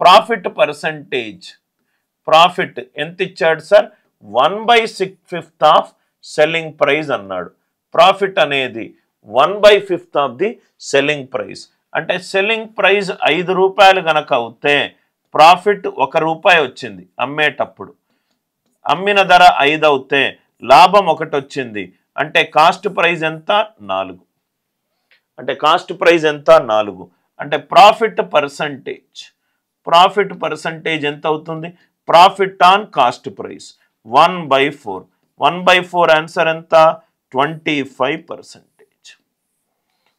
Profit percentage, profit ఎంత ఇచ్చాడు sir? 1/6 of selling price అన్నాడు. ప్రాఫిట్ అనేది 1/5 ఆఫ్ ది సెల్లింగ్ ప్రైస్. అంటే సెల్లింగ్ ప్రైస్ 5 రూపాయలు కనుక అవుతే ప్రాఫిట్ 1 రూపాయి వచ్చింది అమ్మేటప్పుడు. అమ్మిన ధర 5 అవుతే లాభం 1 వచ్చింది. అంటే కాస్ట్ ప్రైస్ ఎంత? 4. అంటే కాస్ట్ ప్రైస్ ఎంత? 4. అంటే ప్రాఫిట్ పర్సంటేజ్, ప్రాఫిట్ పర్సంటేజ్ ఎంత అవుతుంది? Profit on cost price 1/4. 1/4 answer ఎంత? 25%.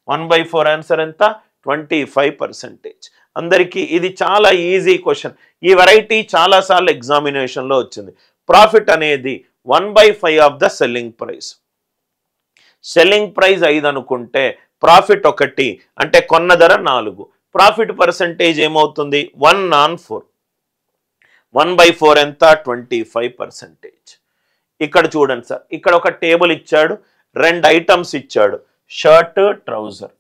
1/4 ఆన్సర్ ఎంత? 25%. అందరికీ ఇది చాలా ఈజీ క్వశ్చన్. ఈ వెరైటీ చాలాసార్లు ఎగ్జామినేషన్లో వచ్చింది. ప్రాఫిట్ అనేది 1/5 of the selling price. Selling price 5 అనుకుంటే ప్రాఫిట్ 1 అంటే కొన్న ధర 4. ప్రాఫిట్ పర్సంటేజ్ ఏమవుతుంది? 1/4. 1/4 ఎంత? 25%. ఇక్కడ చూడండి సార్, ఇక్కడ ఒక టేబుల్ ఇచ్చాడు, 2 ఐటమ్స్ ఇచ్చాడు, షర్ట్, ట్రౌజర్.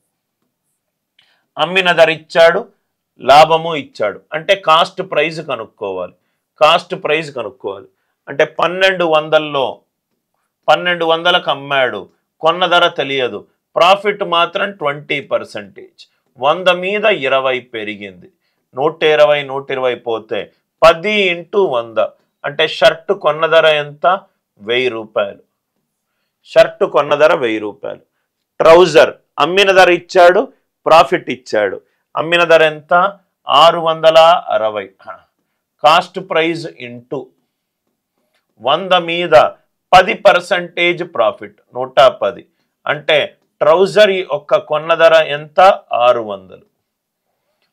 అమ్మిన ధర ఇచ్చాడు, లాభము ఇచ్చాడు. అంటే కాస్ట్ ప్రైస్ కనుక్కోవాలి. కాస్ట్ ప్రైస్ కనుక్కోవాలి అంటే 1200లో 1200కు అమ్మాడు, కొన్న ధర తెలియదు, ప్రాఫిట్ మాత్రం 20%. 100 మీద 20 పెరిగింది. 120 120 పోతే 10 × 100 అంటే షర్ట్ కొన్న ధర ఎంత? 1000 రూపాయలు. షర్ట్ కొన్న ధర 1000 రూపాయలు. ట్రౌజర్ అమ్మిన ధర ఇచ్చాడు, ప్రాఫిట్ ఇచ్చాడు. అమ్మిన ధర ఎంత? 660. కాస్ట్ ప్రైస్ ఇంటూ 100 మీద 10% ప్రాఫిట్ 110. అంటే ట్రౌజర్ యొక్క కొన్న ధర ఎంత? 600.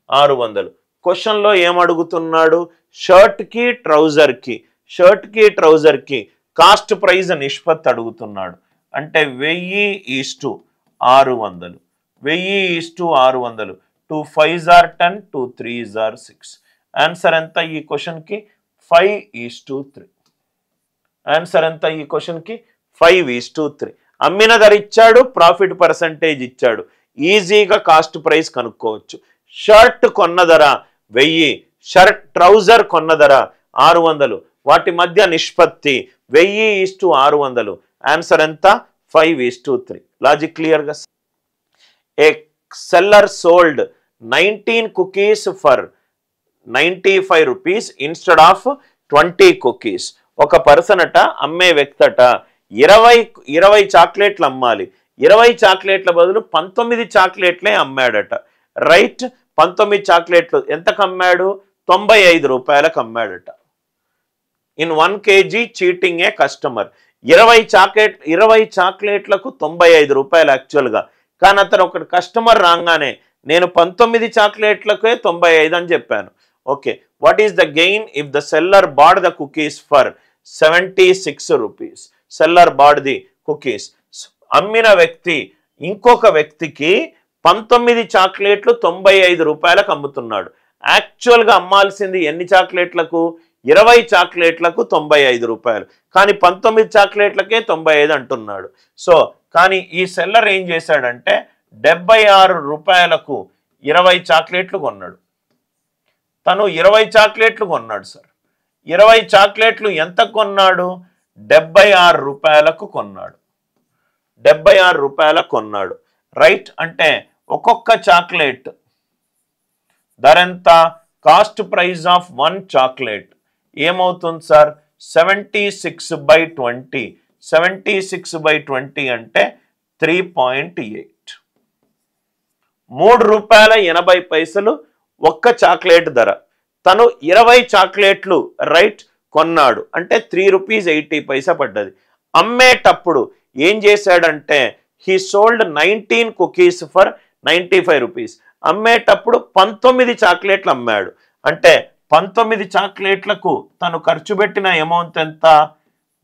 600. క్వశ్చన్లో ఏమడుగుతున్నాడు? షర్ట్కి ట్రౌజర్కి, షర్ట్కి ట్రౌజర్కి కాస్ట్ ప్రైస్ నిష్పత్తి అడుగుతున్నాడు. అంటే 1000:600. 1000:600. 2 5s are 10, 2 3s are 6. Answer ఎంత ఈ క్వశ్చన్కి? 5:3. ఆన్సర్ ఎంత ఈ క్వశ్చన్కి? 5:3. అమ్మిన ధర ఇచ్చాడు, ప్రాఫిట్ పర్సంటేజ్ ఇచ్చాడు, ఈజీగా కాస్ట్ ప్రైస్ కనుక్కోవచ్చు. షర్ట్ కొన్న ధర 1000, షర్ట్ ట్రౌజర్ కొన్న ధర 600, వాటి మధ్య నిష్పత్తి 1000:600. ఆన్సర్ ఎంత? 5:3. లాజిక్ క్లియర్గా? ఏ seller sold 19 cookies for 95 rupees instead of 20 cookies. ఒక పర్సన్ అట, అమ్మే వ్యక్తి అట 20 చాక్లెట్లు అమ్మాలి. 20 చాక్లెట్ల బదులు 19 చాక్లెట్లే అమ్మాడట. రైట్? 19 చాక్లెట్లు ఎంతకు అమ్మాడు? 95 రూపాయలకు అమ్మాడట. In 1 kg cheating a customer. 20 చాక్లెట్లకు 95 రూపాయలు యాక్చువల్గా. కానీ అతను ఒక కస్టమర్ రాగానే నేను 19 చాక్లెట్లకే 95 అని చెప్పాను. Okay, what is the gain if the seller bought the cookies for 76 rupees? Seller bought the cookies. అమ్మిన వ్యక్తి ఇంకొక వ్యక్తికి 19 చాక్లెట్లు 95 రూపాయలకు అమ్ముతున్నాడు. యాక్చువల్గా అమ్మాల్సింది ఎన్ని చాక్లెట్లకు? 20 చాక్లెట్లకు 95 రూపాయలు. కానీ 19 చాక్లెట్లకే 95 అంటున్నాడు. సో కానీ ఈ సెల్లర్ ఏం చేశాడంటే 76 రూపాయలకు 20 చాక్లెట్లు కొన్నాడు. తను 20 చాక్లెట్లు కొన్నాడు సార్. 20 చాక్లెట్లు ఎంత కొన్నాడు? 76 రూపాయలకు కొన్నాడు. 76 రూపాయలకు కొన్నాడు. రైట్? అంటే ఒక్కొక్క చాక్లెట్ ధర ఎంత? కాస్ట్ ప్రైస్ ఆఫ్ 1 చాక్లెట్ ఏమవుతుంది సార్? 76/20. 76/20 అంటే 3.8. 3 రూపాయల 80 పైసలు ఒక్క చాక్లెట్ ధర. తను 20 చాక్లెట్లు రైట్ కొన్నాడు అంటే 3 రూపీస్ 80 పైసా పడ్డది. అమ్మేటప్పుడు ఏం చేశాడంటే he sold 19 cookies for 95 rupees. అమ్మేటప్పుడు 19 చాక్లెట్లు అమ్మాడు. అంటే 19 చాక్లెట్లకు తను ఖర్చు పెట్టిన అమౌంట్ ఎంత?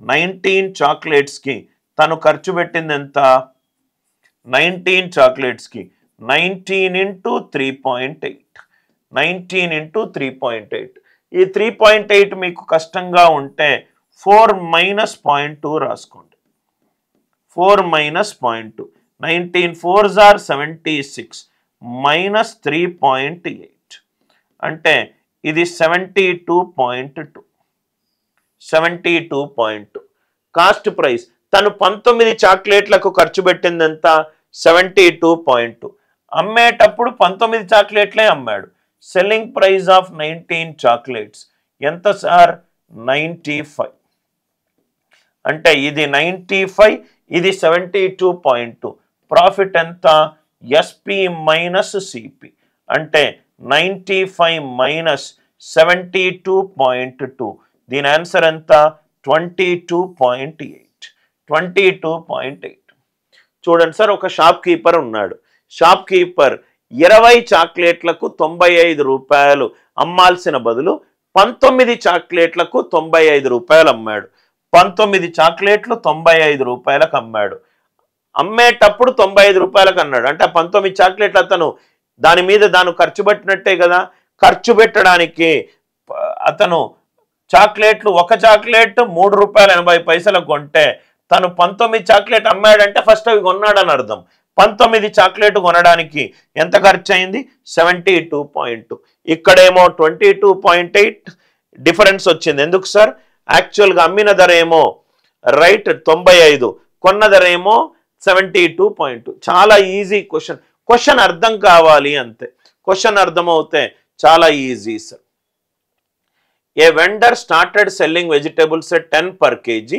19 చాక్లెట్స్కి తను ఖర్చు పెట్టింది ఎంత? 19 చాక్లెట్స్కి 19 × 3.8. 19 × 3.8. ఈ 3.8 మీకు కష్టంగా ఉంటే 4 - 0.2 రాసుకోండి. 4 - 0.2. 19 4s are 76 - 3.8 అంటే ఇది 72.2. 72.2 కాస్ట్ ప్రైస్. తను 19 చాక్లెట్లకు ఖర్చు పెట్టింది ఎంత? 72.2. అమ్మేటప్పుడు 19 చాక్లెట్లే అమ్మాడు. సెల్లింగ్ ప్రైస్ ఆఫ్ 19 చాక్లెట్స్ ఎంత సార్? 95. అంటే ఇది 95, ఇది 72.2. ప్రాఫిట్ ఎంత? SP minus CP. అంటే 95 మైనస్ 72.2. దీని ఆన్సర్ ఎంత? 22.8. 22.8. చూడండి సార్, ఒక షాప్ కీపర్ ఉన్నాడు. షాప్ కీపర్ 20 చాక్లెట్లకు 95 రూపాయలు అమ్మాల్సిన బదులు 19 చాక్లెట్లకు 95 రూపాయలు అమ్మాడు. 19 చాక్లెట్లు 95 రూపాయలకు అమ్మాడు. అమ్మేటప్పుడు 95 రూపాయలకు అన్నాడు. అంటే 19 చాక్లెట్లు అతను దాని మీద దాను ఖర్చు పెట్టినట్టే కదా. ఖర్చు పెట్టడానికి అతను చాక్లెట్లు, ఒక చాక్లెట్ 3 రూపాయల 80 పైసలకు కొంటే తను 19 చాక్లెట్ అమ్మాడంటే ఫస్ట్ అవి కొన్నాడని అర్థం. 19 చాక్లెట్ కొనడానికి ఎంత ఖర్చు అయింది? 72.2. ఇక్కడేమో 22.8 డిఫరెన్స్ వచ్చింది. ఎందుకు సార్? యాక్చువల్గా అమ్మిన ధర ఏమో రైట్ 95, కొన్న ధర ఏమో 72.2. చాలా ఈజీ క్వశ్చన్. క్వశ్చన్ అర్థం కావాలి అంతే. క్వశ్చన్ అర్థమవుతే చాలా easy sir. A vendor started selling vegetables at 10 per kg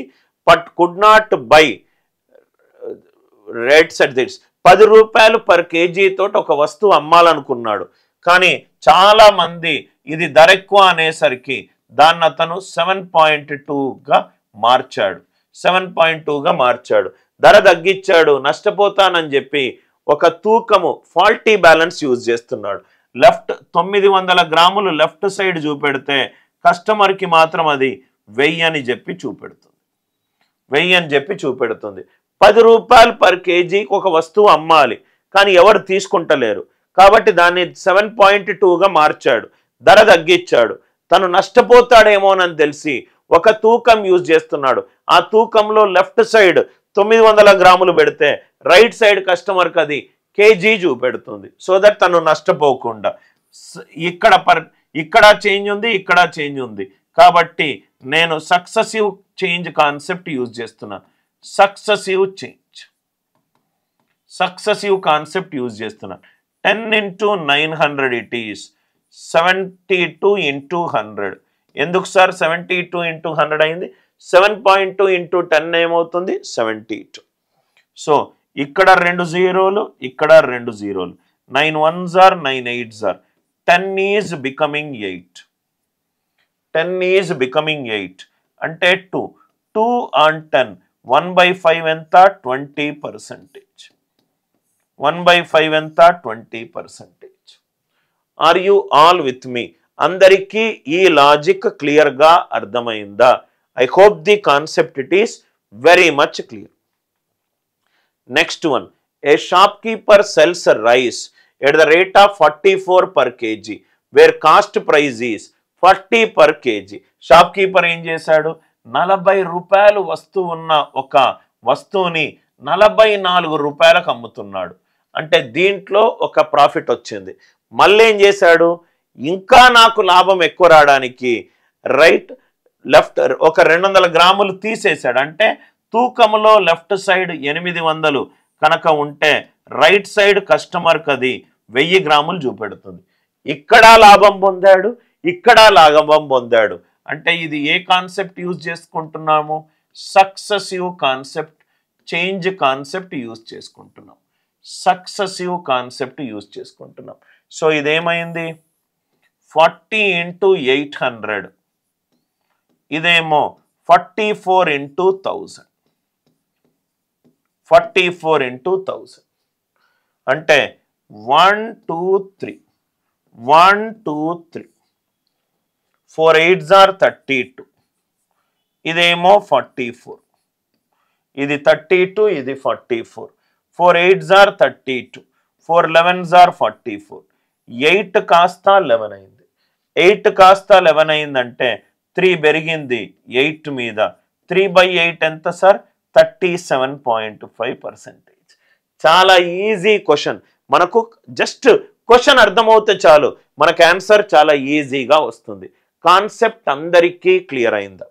but could not by rates at this. 10 రూపాయలు పర్ కేజీ తోటి ఒక వస్తువు అమ్మాలనుకున్నాడు. కానీ చాలా మంది ఇది ధర ఎక్కువ అనేసరికి దాన్ని అతను 7.2గా మార్చాడు. 7.2గా మార్చాడు. ధర తగ్గించాడు. నష్టపోతానని చెప్పి ఒక తూకము ఫాల్టీ బ్యాలెన్స్ యూజ్ చేస్తున్నాడు. లెఫ్ట్ 900 గ్రాములు లెఫ్ట్ సైడ్ చూపెడితే కస్టమర్కి మాత్రం అది 1000 అని చెప్పి చూపెడుతుంది. 1000 అని చెప్పి చూపెడుతుంది. 10 రూపాయలు పర్ కేజీకి ఒక వస్తువు అమ్మాలి, కానీ ఎవరు తీసుకుంటలేరు. కాబట్టి దాన్ని 7.2గా మార్చాడు. ధర తగ్గించాడు. తను నష్టపోతాడేమోనని తెలిసి ఒక తూకం యూజ్ చేస్తున్నాడు. ఆ తూకంలో లెఫ్ట్ సైడ్ 900 గ్రాములు పెడితే రైట్ సైడ్ కస్టమర్కి అది కేజీ చూపెడుతుంది. సో దట్ తను నష్టపోకుండా. ఇక్కడ చేంజ్ ఉంది, ఇక్కడ చేంజ్ ఉంది. కాబట్టి నేను సక్సెసివ్ చేంజ్ కాన్సెప్ట్ యూజ్ చేస్తున్నాను. సక్సెసివ్ కాన్సెప్ట్ యూజ్ చేస్తున్నాను. 10 into 900 ఇట్ ఈస్ 72 into 100. ఎందుకు సార్ 72 into 100 అయింది? 7.2 into 10 ఏమవుతుంది? 72. సో ఇక్కడ 2 జీరోలు, ఇక్కడ 2 జీరోలు. 9 ones are 9 8s are. 10 is becoming 8. 10 is becoming 8. అంటే 2 on 10. 1/5 ఎంత? 20%. 1/5 ఎంత? 20%. Are you all with me? అందరికీ ఈ లాజిక్ క్లియర్గా అర్థమైందా? I hope the concept it is very much clear. Next one. A shopkeeper cells rice at the rate of 44 per kg where cost price is 40 per kg. Shop keeper ఏం చేశాడు? 40 రూపాయలు వస్తువు ఉన్న ఒక వస్తువుని 44 రూపాయలకు అమ్ముతున్నాడు. అంటే దీంట్లో ఒక ప్రాఫిట్ వచ్చింది. మళ్ళీ ఏం చేశాడు? ఇంకా నాకు లాభం ఎక్కువ రావడానికి రైట్ లెఫ్ట్ ఒక 200 గ్రాములు తీసేశాడు. అంటే తూకంలో లెఫ్ట్ సైడ్ 800 కనుక ఉంటే రైట్ సైడ్ కస్టమర్కి అది 1000 గ్రాములు చూపెడుతుంది. ఇక్కడ లాభం పొందాడు, ఇక్కడ లాభం పొందాడు. అంటే ఇది ఏ కాన్సెప్ట్ యూజ్ చేసుకుంటున్నాము? Successive concept, change concept use చేసుకుంటున్నాం. సక్సెసివ్ కాన్సెప్ట్ యూజ్ చేసుకుంటున్నాం. సో ఇదేమైంది? 40 into 800. ఇదేమో 44 into 1000. 44 into 1000. అంటే 1 2 3 1 2 3 4 8s are 32. ఇదేమో 44. ఇది 32, ఇది 44. 4 8s are 32. 4 11s are 44. 8 కాస్త 11 అయింది. 8 కాస్త 11 అయిందంటే 3 పెరిగింది 8 మీద. 3/8 ఎంత సార్? 37.5%. చాలా ఈజీ క్వశ్చన్. మనకు జస్ట్ క్వశ్చన్ అర్థమవుతే చాలు మనకు ఆన్సర్ చాలా ఈజీగా వస్తుంది. కాన్సెప్ట్ అందరికీ క్లియర్ అయిందా?